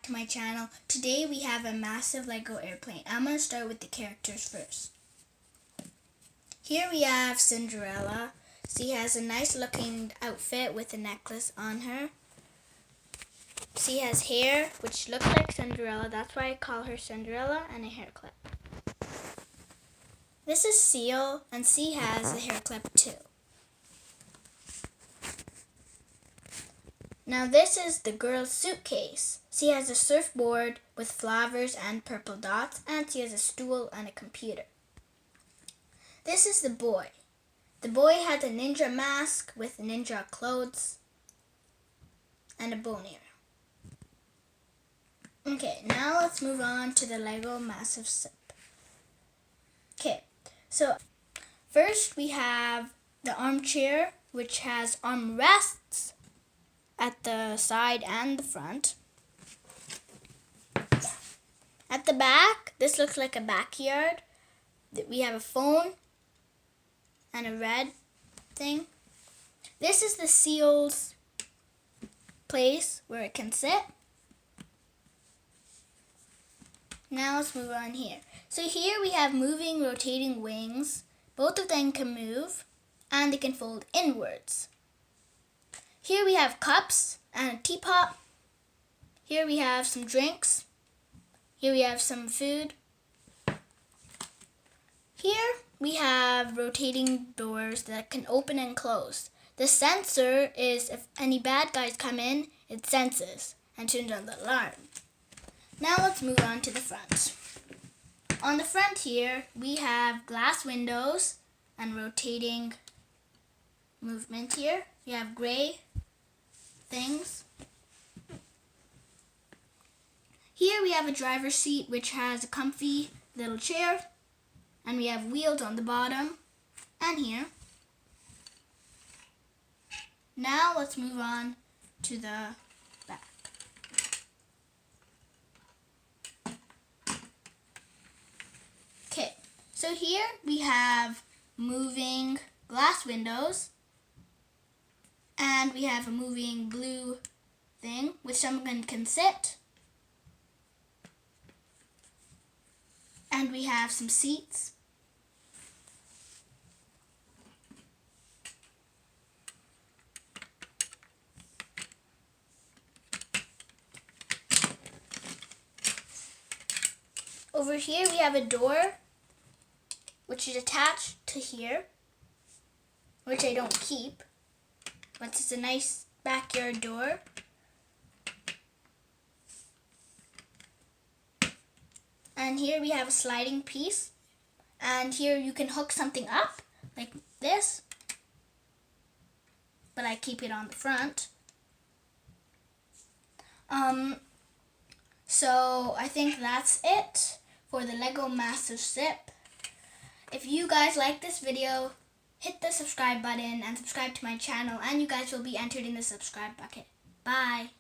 to my channel. Today we have a massive Lego airplane. I'm going to start with the characters first. Here we have Cinderella. She has a nice looking outfit with a necklace on her. She has hair which looks like Cinderella. That's why I call her Cinderella, and a hair clip. This is Seal, and she has a hair clip too. Now this is the girl's suitcase. She has a surfboard with flowers and purple dots, and she has a stool and a computer. This is the boy. The boy has a ninja mask with ninja clothes and a bow and arrow. Okay, now let's move on to the Lego Massive Ship. Okay, so first we have the armchair, which has armrests at the side and the front. At the back, this looks like a backyard. We have a phone and a red thing. This is the Seal's place where it can sit. Now let's move on here. So here we have moving, rotating wings. Both of them can move and they can fold inwards. Here we have cups and a teapot. Here we have some drinks. Here we have some food. Here we have rotating doors that can open and close. The sensor is if any bad guys come in, it senses and turns on the alarm. Now let's move on to the front. On the front here, we have glass windows and rotating movement here. We have gray things. Here we have a driver's seat which has a comfy little chair, and we have wheels on the bottom and here. Now let's move on to the back. Okay, so here we have moving glass windows, and we have a moving blue thing which someone can sit. And we have some seats. Over here we have a door which is attached to here, which I don't keep, but it's a nice backyard door. And here we have a sliding piece, and here you can hook something up like this, but I keep it on the front. So I think that's it for the Lego Massive Ship. If you guys like this video, hit the subscribe button and subscribe to my channel, and you guys will be entered in the subscribe bucket. Bye!